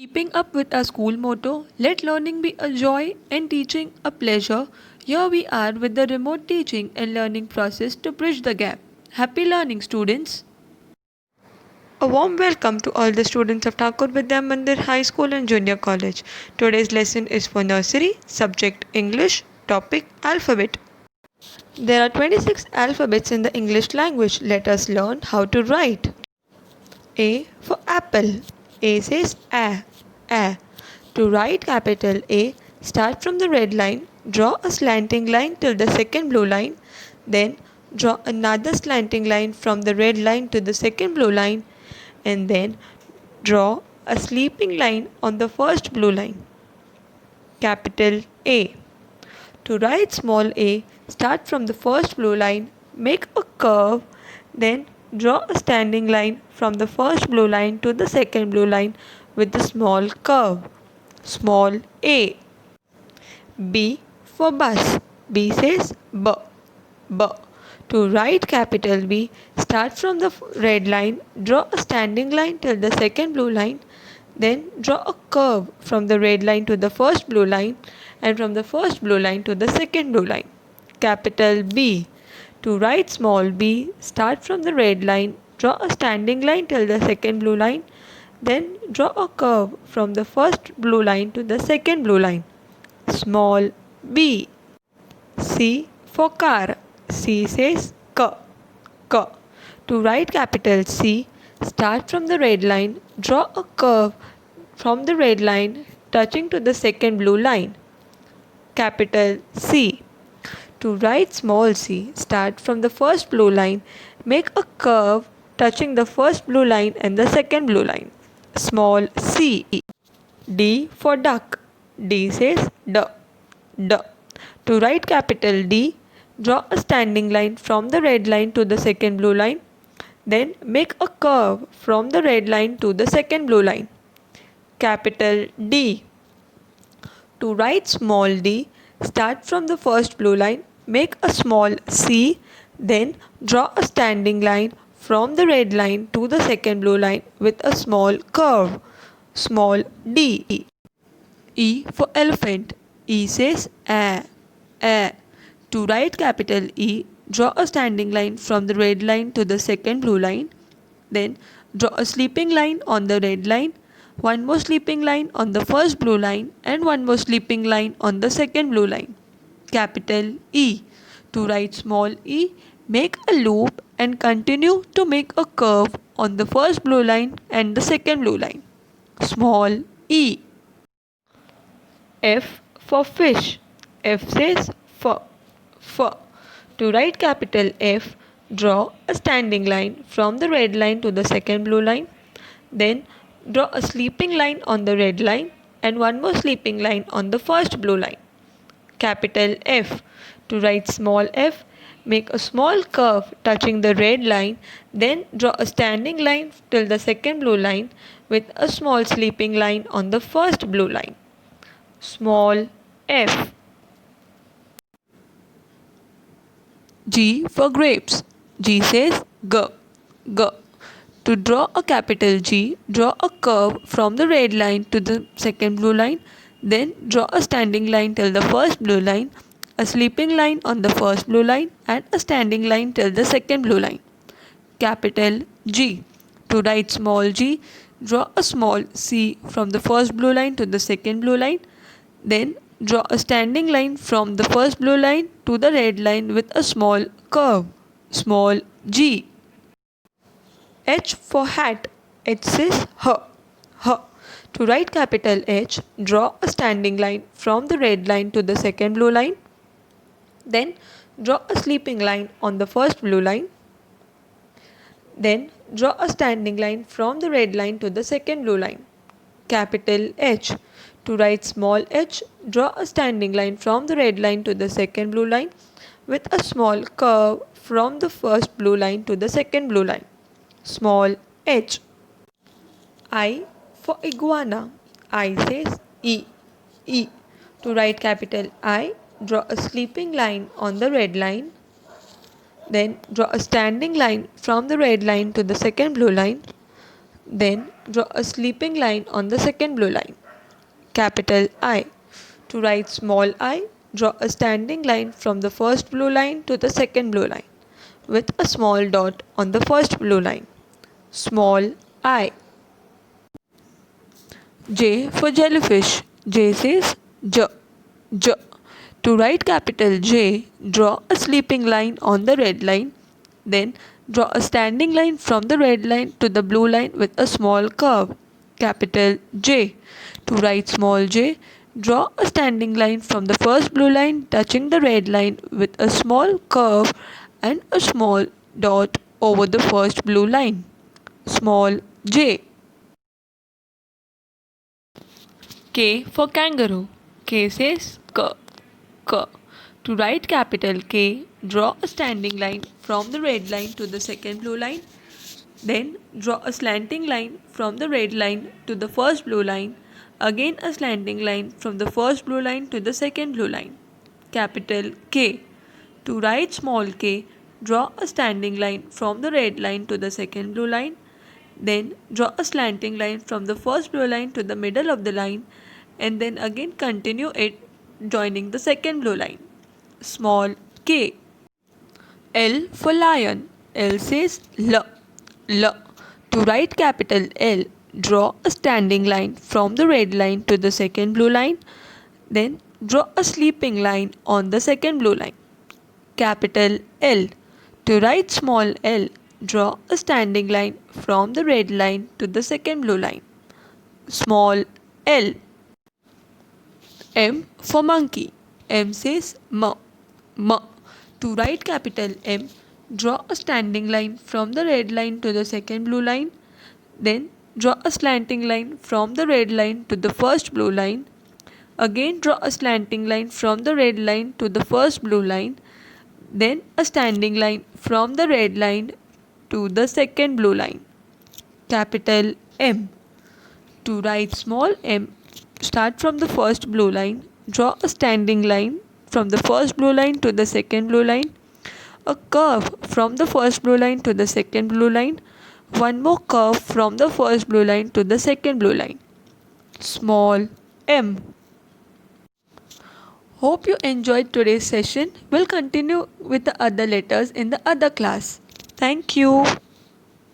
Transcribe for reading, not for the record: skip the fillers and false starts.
Keeping up with our school motto, let learning be a joy and teaching a pleasure, here we are with the remote teaching and learning process to bridge the gap. Happy learning, students! A warm welcome to all the students of Thakur Vidya Mandir High School and Junior College. Today's lesson is for nursery, subject English, topic alphabet. There are 26 alphabets in the English language. Let us learn how to write. A for apple. A says A. A. To write capital A, start from the red line, draw a slanting line till the second blue line, then draw another slanting line from the red line to the second blue line, and then draw a sleeping line on the first blue line. Capital A. To write small a, start from the first blue line, make a curve, then draw a standing line from the first blue line to the second blue line with the small curve. Small a. B for bus. B says B. B. To write capital B, start from the red line, draw a standing line till the second blue line, then draw a curve from the red line to the first blue line and from the first blue line to the second blue line. Capital B. To write small b, start from the red line, draw a standing line till the second blue line, then draw a curve from the first blue line to the second blue line. Small b. C for car. C says K. K. To write capital C, start from the red line, draw a curve from the red line touching to the second blue line. Capital C. To write small c, start from the first blue line, make a curve touching the first blue line and the second blue line. Small c. D for duck. D says D. D. To write capital D, draw a standing line from the red line to the second blue line, then make a curve from the red line to the second blue line. Capital D. To write small d, start from the first blue line, make a small c, then draw a standing line from the red line to the second blue line with a small curve. Small d. E for elephant. E says A. A. To write capital E, draw a standing line from the red line to the second blue line, then draw a sleeping line on the red line, one more sleeping line on the first blue line and one more sleeping line on the second blue line. Capital E. To write small e, make a loop and continue to make a curve on the first blue line and the second blue line. Small e. F for fish. F says F. F. To write capital F, draw a standing line from the red line to the second blue line, then draw a sleeping line on the red line and one more sleeping line on the first blue line. Capital F. To write small f, make a small curve touching the red line, then draw a standing line till the second blue line with a small sleeping line on the first blue line. Small f. G for grapes. G says G. G. To draw a capital G, draw a curve from the red line to the second blue line, then draw a standing line till the first blue line, a sleeping line on the first blue line and a standing line till the second blue line. Capital G. To write small g, draw a small c from the first blue line to the second blue line, then draw a standing line from the first blue line to the red line with a small curve. Small g. H for hat. H says H. H. To write capital H, draw a standing line from the red line to the second blue line, then draw a sleeping line on the first blue line, then draw a standing line from the red line to the second blue line. Capital H. To write small h, draw a standing line from the red line to the second blue line with a small curve from the first blue line to the second blue line. Small h. I for iguana. I says E. E. To write capital I, draw a sleeping line on the red line, then draw a standing line from the red line to the second blue line, Then draw a sleeping line on the second blue line. Capital I. To write small I, draw a standing line from the first blue line to the second blue line with a small dot on the first blue line. Small I. J for jellyfish. J says J. J. To write capital J, draw a sleeping line on the red line. Then draw a standing line from the red line to the blue line with a small curve. Capital J. To write small j, draw a standing line from the first blue line touching the red line with a small curve and a small dot over the first blue line. Small j. K for kangaroo. K says K. K. To write capital K, draw a standing line from the red line to the second blue line. Then draw a slanting line from the red line to the first blue line. Again a slanting line from the first blue line to the second blue line. Capital K. To write small k, draw a standing line from the red line to the second blue line. Then draw a slanting line from the first blue line to the middle of the line, and then again continue it joining the second blue line. Small k. L for lion. L says L. L. To write capital L, draw a standing line from the red line to the second blue line. Then draw a sleeping line on the second blue line. Capital L. To write small l, draw a standing line from the red line to the second blue line. Small l. M for monkey. M says M. M. To write capital M, draw a standing line from the red line to the second blue line. Then draw a slanting line from the red line to the first blue line. Again draw a slanting line from the red line to the first blue line. Then a standing line from the red line to the second blue line. Capital M. To write small m, start from the first blue line, draw a standing line from the first blue line to the second blue line, a curve from the first blue line to the second blue line, one more curve from the first blue line to the second blue line. Small m. Hope you enjoyed today's session. We'll continue with the other letters in the other class. Thank you.